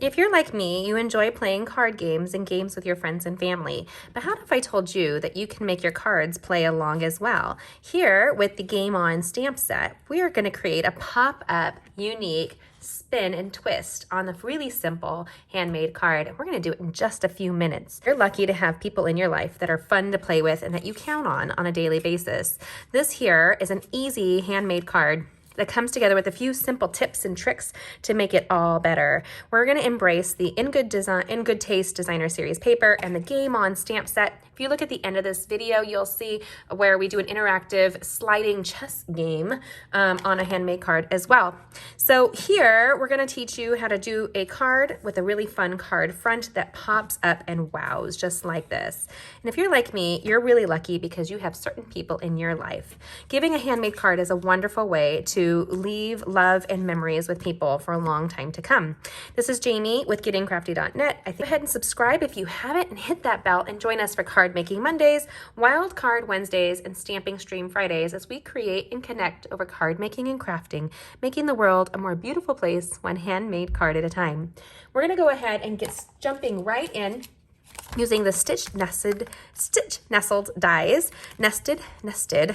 If you're like me, you enjoy playing card games and games with your friends and family. But how if I told you that you can make your cards play along as well? Here, with the Game On stamp set, we are going to create a pop-up, unique spin and twist on the really simple handmade card. We're going to do it in just a few minutes. You're lucky to have people in your life that are fun to play with and that you count on a daily basis. This here is an easy handmade card that comes together with a few simple tips and tricks to make it all better. We're going to embrace the In Good Taste Designer Series paper and the Game On stamp set. If you look at the end of this video, you'll see where we do an interactive sliding chess game on a handmade card as well. So here, we're going to teach you how to do a card with a really fun card front that pops up and wows just like this. And if you're like me, you're really lucky because you have certain people in your life. Giving a handmade card is a wonderful way to leave love and memories with people for a long time to come. This is Jamie with GettingCrafty.net. Go ahead and subscribe if you haven't and hit that bell and join us for Card Making Mondays, Wild Card Wednesdays, and Stamping Stream Fridays as we create and connect over card making and crafting, making the world a more beautiful place one handmade card at a time. We're going to go ahead and get jumping right in using the stitch nestled dies. Nested,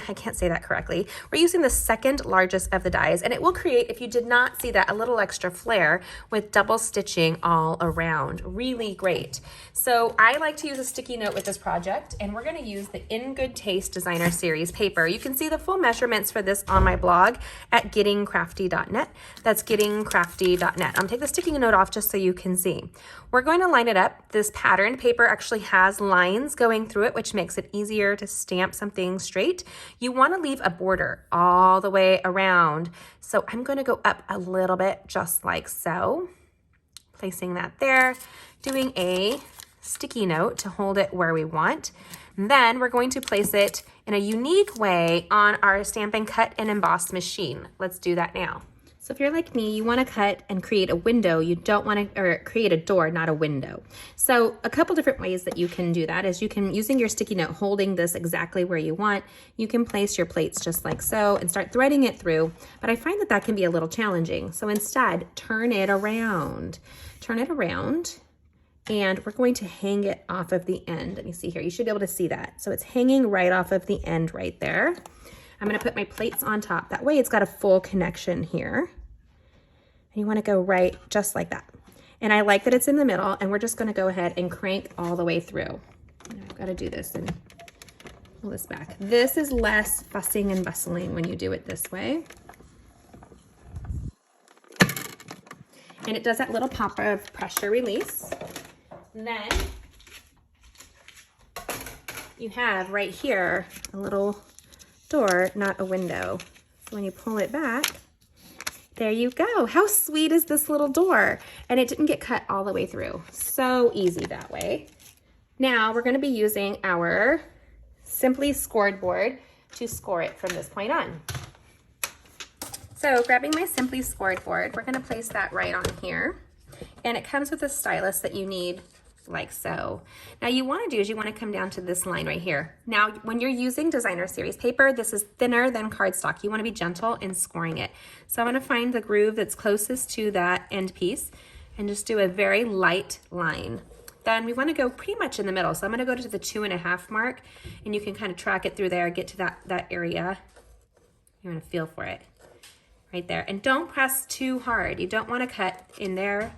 I can't say that correctly. We're using the second largest of the dies, and it will create, if you did not see that, a little extra flair with double stitching all around. Really great. So I like to use a sticky note with this project, and we're going to use the In Good Taste Designer Series paper. You can see the full measurements for this on my blog at GettingCrafty.net. That's GettingCrafty.net. I'm going to take the sticky note off just so you can see. We're going to line it up. This patterned paper actually has lines going through it, which makes it easier to stamp something straight. You want to leave a border all the way around. So I'm going to go up a little bit just like so, placing that there, doing a sticky note to hold it where we want. And then we're going to place it in a unique way on our Stampin' Cut and Emboss machine. Let's do that now. So if you're like me, you want to cut and create a window. You don't want to, or create a door, not a window. So a couple different ways that you can do that is you can, using your sticky note, holding this exactly where you want, you can place your plates just like so and start threading it through. But I find that that can be a little challenging. So instead, turn it around. Turn it around, and we're going to hang it off of the end. Let me see here. You should be able to see that. So it's hanging right off of the end right there. I'm going to put my plates on top. That way it's got a full connection here. And you want to go right just like that. And I like that it's in the middle, and we're just going to go ahead and crank all the way through. And I've got to do this and pull this back. This is less fussing and bustling when you do it this way. And it does that little pop of pressure release. And then you have right here a little door, not a window. So when you pull it back, there you go. How sweet is this little door? And it didn't get cut all the way through. So easy that way. Now we're going to be using our Simply Scored board to score it from this point on. So grabbing my Simply Scored board, we're going to place that right on here. And it comes with a stylus that you need like so. Now you want to do is you want to come down to this line right here. Now when you're using designer series paper, this is thinner than cardstock. You want to be gentle in scoring it. So I'm going to find the groove that's closest to that end piece and just do a very light line. Then we want to go pretty much in the middle. So I'm going to go to the 2.5 mark, and you can kind of track it through there, get to that area. You want to feel for it right there. And don't press too hard. You don't want to cut in there.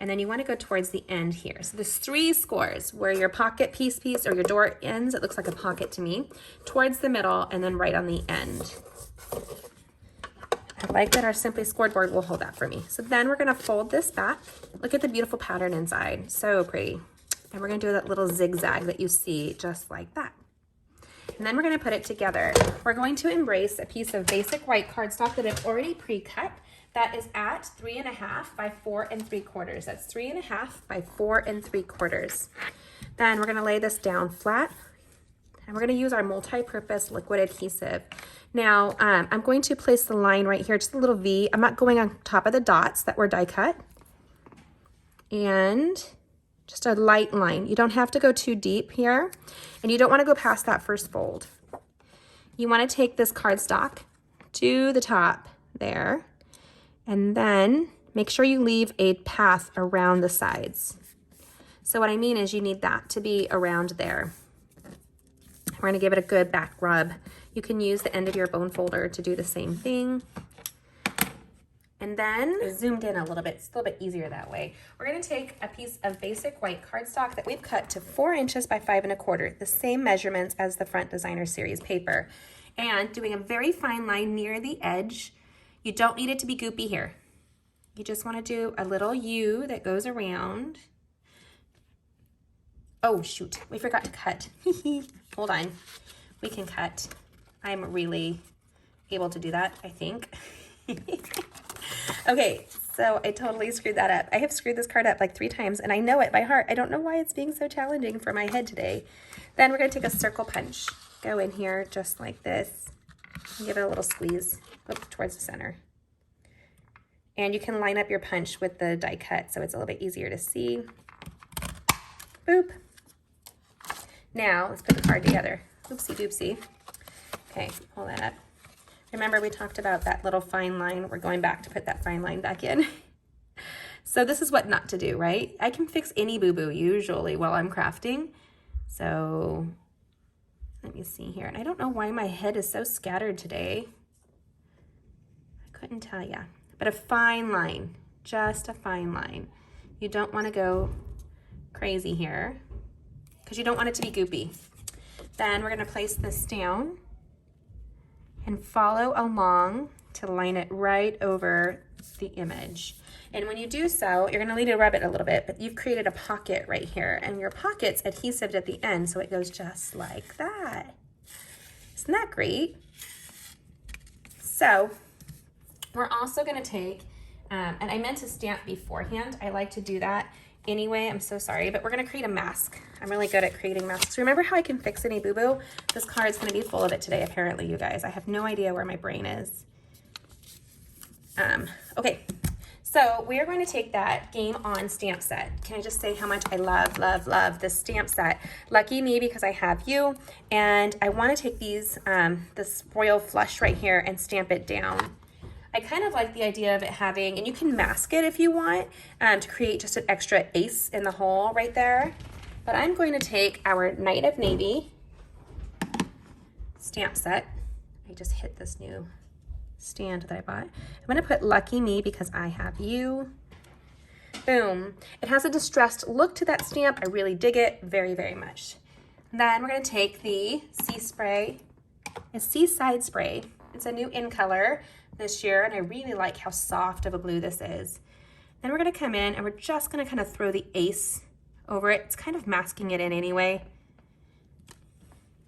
And then you want to go towards the end here. So there's 3 scores where your pocket piece or your door ends. It looks like a pocket to me. Towards the middle and then right on the end. I like that our Simply Scored board will hold that for me. So then we're going to fold this back. Look at the beautiful pattern inside. So pretty. And we're going to do that little zigzag that you see just like that. And then we're going to put it together. We're going to embrace a piece of basic white cardstock that I've already pre-cut. That is at 3.5 by 4 3/4. That's 3.5 by 4 3/4. Then we're going to lay this down flat, and we're going to use our multi-purpose liquid adhesive. Now I'm going to place the line right here, just a little V. I'm not going on top of the dots that were die cut, and just a light line. You don't have to go too deep here, and you don't want to go past that first fold. You want to take this cardstock to the top there. And then make sure you leave a path around the sides. So what I mean is you need that to be around there. We're gonna give it a good back rub. You can use the end of your bone folder to do the same thing. And then I zoomed in a little bit, it's a little bit easier that way. We're gonna take a piece of basic white cardstock that we've cut to 4 inches by 5 1/4, the same measurements as the front designer series paper. And doing a very fine line near the edge. You don't need it to be goopy here. You just wanna do a little U that goes around. Oh shoot, we forgot to cut. Hold on, we can cut. I'm really able to do that, I think. Okay, so I totally screwed that up. I have screwed this card up like 3 times and I know it by heart. I don't know why it's being so challenging for my head today. Then we're gonna take a circle punch. Go in here just like this. And give it a little squeeze towards the center. And you can line up your punch with the die cut so it's a little bit easier to see. Boop. Now let's put the card together. Oopsie doopsie. Okay, pull that up. Remember we talked about that little fine line. We're going back to put that fine line back in. So this is what not to do, right? I can fix any boo-boo usually while I'm crafting. So let me see here. And I don't know why my head is so scattered today. I couldn't tell ya. But a fine line, just a fine line. You don't want to go crazy here because you don't want it to be goopy. Then we're going to place this down and follow along to line it right over the image. And when you do so, you're gonna need to rub it a little bit, but you've created a pocket right here, and your pocket's adhesive at the end, so it goes just like that. Isn't that great? So we're also gonna take, and I meant to stamp beforehand. I like to do that anyway, I'm so sorry, but we're gonna create a mask. I'm really good at creating masks. Remember how I can fix any boo-boo? This card's gonna be full of it today, apparently, you guys. I have no idea where my brain is. Okay, so we are going to take that Game On stamp set. Can I just say how much I love, love, love this stamp set? Lucky me because I have you, and I wanna take these, this royal flush right here and stamp it down. I kind of like the idea of it having, and you can mask it if you want, to create just an extra ace in the hole right there. But I'm going to take our Night of Navy stamp set. I just hit this new stand that I bought. I'm gonna put Lucky Me because I have you. Boom. It has a distressed look to that stamp. I really dig it very, very much. And then we're gonna take the Sea Spray, a Seaside Spray. It's a new in color this year, and I really like how soft of a blue this is. Then we're gonna come in and we're just gonna kind of throw the ace over it. It's kind of masking it in anyway.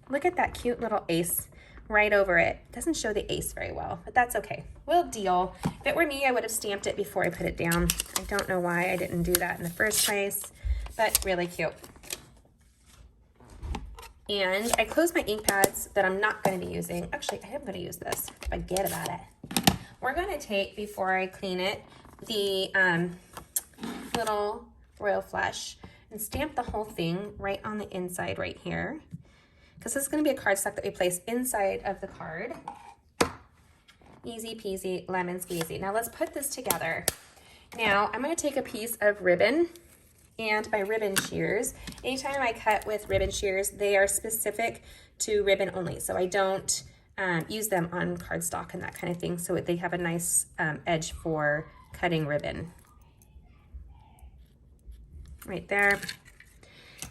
Look at that cute little ace right over it. Doesn't show the ace very well, but that's okay. We'll deal. If it were me, I would have stamped it before I put it down. I don't know why I didn't do that in the first place, but really cute. And I closed my ink pads that I'm not going to be using. Actually, I am going to use this. Forget about it. We're going to take, before I clean it, the little royal flush and stamp the whole thing right on the inside right here. Because this is going to be a cardstock that we place inside of the card. Easy peasy, lemon squeezy. Now let's put this together. Now I'm going to take a piece of ribbon and my ribbon shears. Anytime I cut with ribbon shears, they are specific to ribbon only. So I don't use them on cardstock and that kind of thing. So they have a nice edge for cutting ribbon. Right there.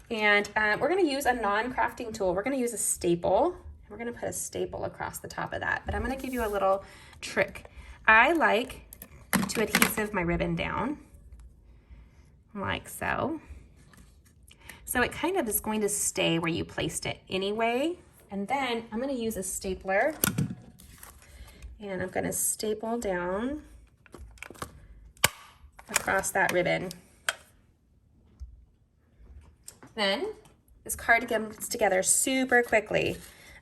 And we're going to use a non-crafting tool. We're going to use a staple. We're going to put a staple across the top of that. But I'm going to give you a little trick. I like to adhesive my ribbon down like so. So it kind of is going to stay where you placed it anyway. And then I'm going to use a stapler. And I'm going to staple down across that ribbon. Then this card comes together super quickly.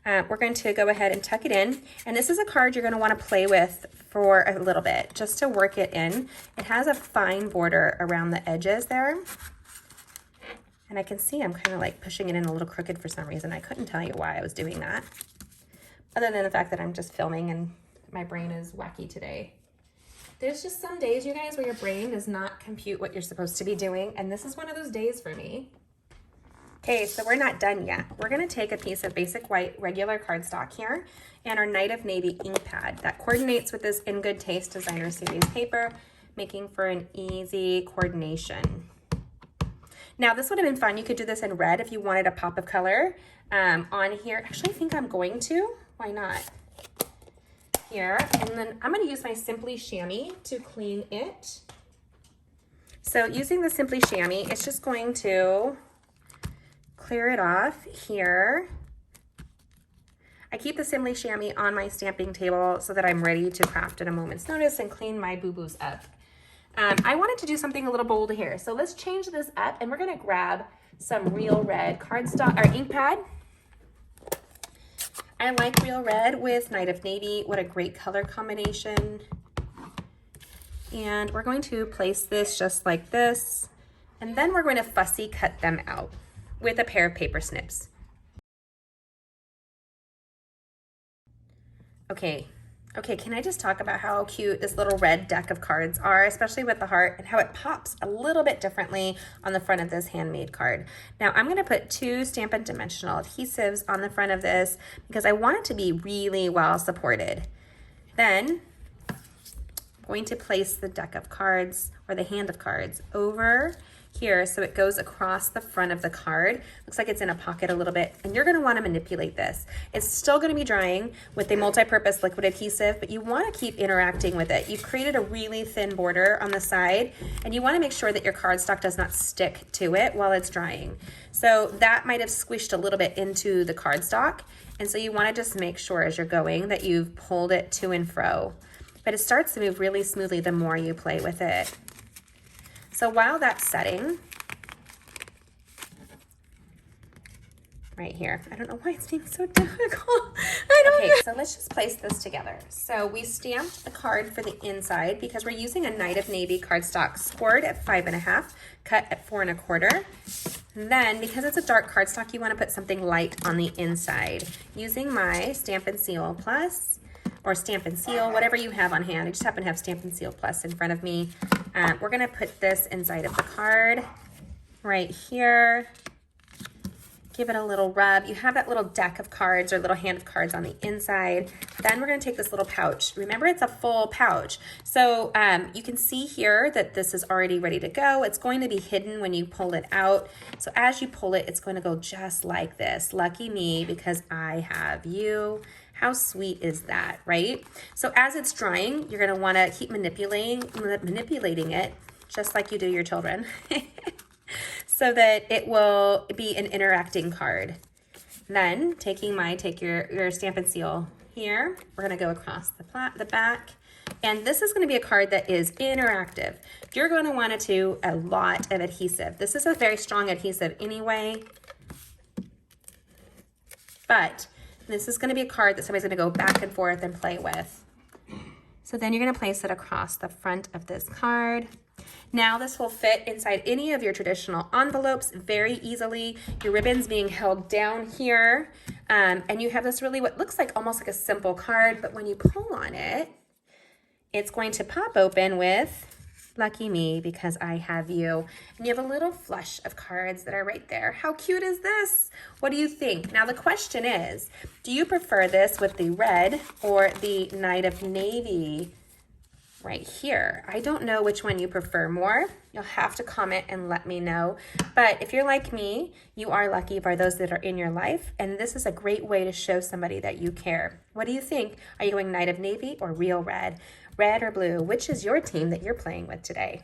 We're going to go ahead and tuck it in. And this is a card you're going to want to play with for a little bit just to work it in. It has a fine border around the edges there. And I can see I'm kind of like pushing it in a little crooked for some reason. I couldn't tell you why I was doing that. Other than the fact that I'm just filming and my brain is wacky today. There's just some days, you guys, where your brain does not compute what you're supposed to be doing, and this is one of those days for me. Okay, so we're not done yet. We're gonna take a piece of basic white regular cardstock here and our Night of Navy ink pad that coordinates with this In Good Taste Designer Series paper, making for an easy coordination. Now this would have been fun. You could do this in red if you wanted a pop of color on here. Actually, I think I'm going to. Why not? Here, and then I'm going to use my Simply Chamois to clean it. So using the Simply Chamois, it's just going to clear it off here. I keep the Simply Chamois on my stamping table so that I'm ready to craft at a moment's notice and clean my boo-boos up. I wanted to do something a little bold here, so let's change this up, and we're going to grab some Real Red cardstock or ink pad. I like Real Red with Night of Navy. What a great color combination. And we're going to place this just like this. And then we're going to fussy cut them out with a pair of paper snips. Okay, can I just talk about how cute this little red deck of cards are, especially with the heart, and how it pops a little bit differently on the front of this handmade card. Now I'm gonna put 2 Stampin' dimensional adhesives on the front of this because I want it to be really well supported. Then I'm going to place the deck of cards, or the hand of cards, over here so it goes across the front of the card. Looks like it's in a pocket a little bit, and you're going to want to manipulate this. It's still going to be drying with a multi-purpose liquid adhesive, but you want to keep interacting with it. You've created a really thin border on the side, and you want to make sure that your cardstock does not stick to it while it's drying. So that might have squished a little bit into the cardstock, and so you want to just make sure as you're going that you've pulled it to and fro. But it starts to move really smoothly the more you play with it. So while that's setting, right here, I don't know why it's being so difficult. Okay, so let's just place this together. So we stamped the card for the inside because we're using a Night of Navy cardstock scored at 5.5, cut at 4 1/4. And then because it's a dark cardstock, you want to put something light on the inside. Using my Stampin' Seal Plus, or Stampin' Seal, whatever you have on hand. I just happen to have Stampin' Seal Plus in front of me. We're gonna put this inside of the card right here. Give it a little rub. You have that little deck of cards or little hand of cards on the inside. Then we're gonna take this little pouch. Remember, it's a full pouch. So you can see here that this is already ready to go. It's going to be hidden when you pull it out. So as you pull it, it's going to go just like this. Lucky me, because I have you. How sweet is that, right? So as it's drying, you're gonna wanna keep manipulating it, just like you do your children, so that it will be an interacting card. Then take your Stampin' Seal here. We're gonna go across the back. And this is gonna be a card that is interactive. You're gonna wanna do a lot of adhesive. This is a very strong adhesive anyway, but this is going to be a card that somebody's going to go back and forth and play with. So then you're going to place it across the front of this card. Now this will fit inside any of your traditional envelopes very easily. Your ribbon's being held down here. And you have this really what looks like almost like a simple card, but when you pull on it, it's going to pop open with lucky me, because I have you. And you have a little flush of cards that are right there. How cute is this? What do you think? Now the question is, do you prefer this with the red or the Night of Navy right here? I don't know which one you prefer more. You'll have to comment and let me know. But if you're like me, you are lucky by those that are in your life, and this is a great way to show somebody that you care. What do you think? Are you going Night of Navy or Real Red? Red or blue? Which is your team that you're playing with today?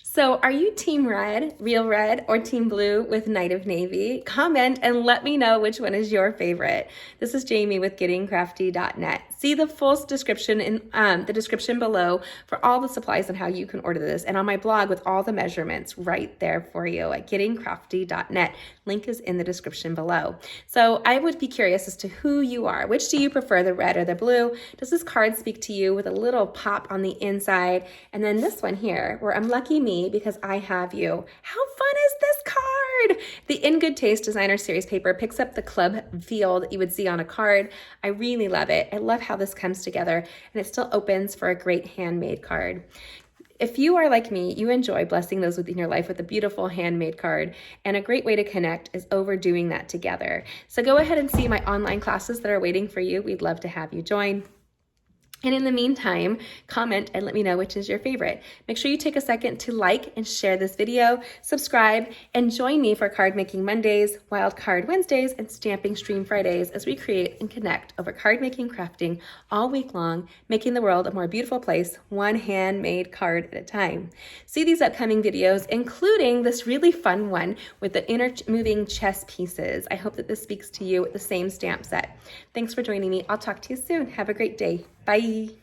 So are you Team Red, Real Red, or Team Blue with Night of Navy? Comment and let me know which one is your favorite. This is Jamie with gettingcrafty.net. See the full description in the description below for all the supplies and how you can order this, and on my blog with all the measurements right there for you at gettingcrafty.net. Link is in the description below. So I would be curious as to who you are. Which do you prefer, the red or the blue? Does this card speak to you with a little pop on the inside? And then this one here, where I'm lucky me because I have you. How fun is this card? card. The In Good Taste Designer Series paper picks up the club feel that you would see on a card. I really love it. I love how this comes together, and it still opens for a great handmade card. If you are like me, you enjoy blessing those within your life with a beautiful handmade card, and a great way to connect is overdoing that together. So go ahead and see my online classes that are waiting for you. We'd love to have you join. And in the meantime, comment and let me know which is your favorite. Make sure you take a second to like and share this video, subscribe, and join me for Card Making Mondays, Wild Card Wednesdays, and Stamping Stream Fridays as we create and connect over card making, crafting all week long, making the world a more beautiful place, one handmade card at a time. See these upcoming videos, including this really fun one with the inner moving chess pieces. I hope that this speaks to you with the same stamp set. Thanks for joining me. I'll talk to you soon. Have a great day. Bye.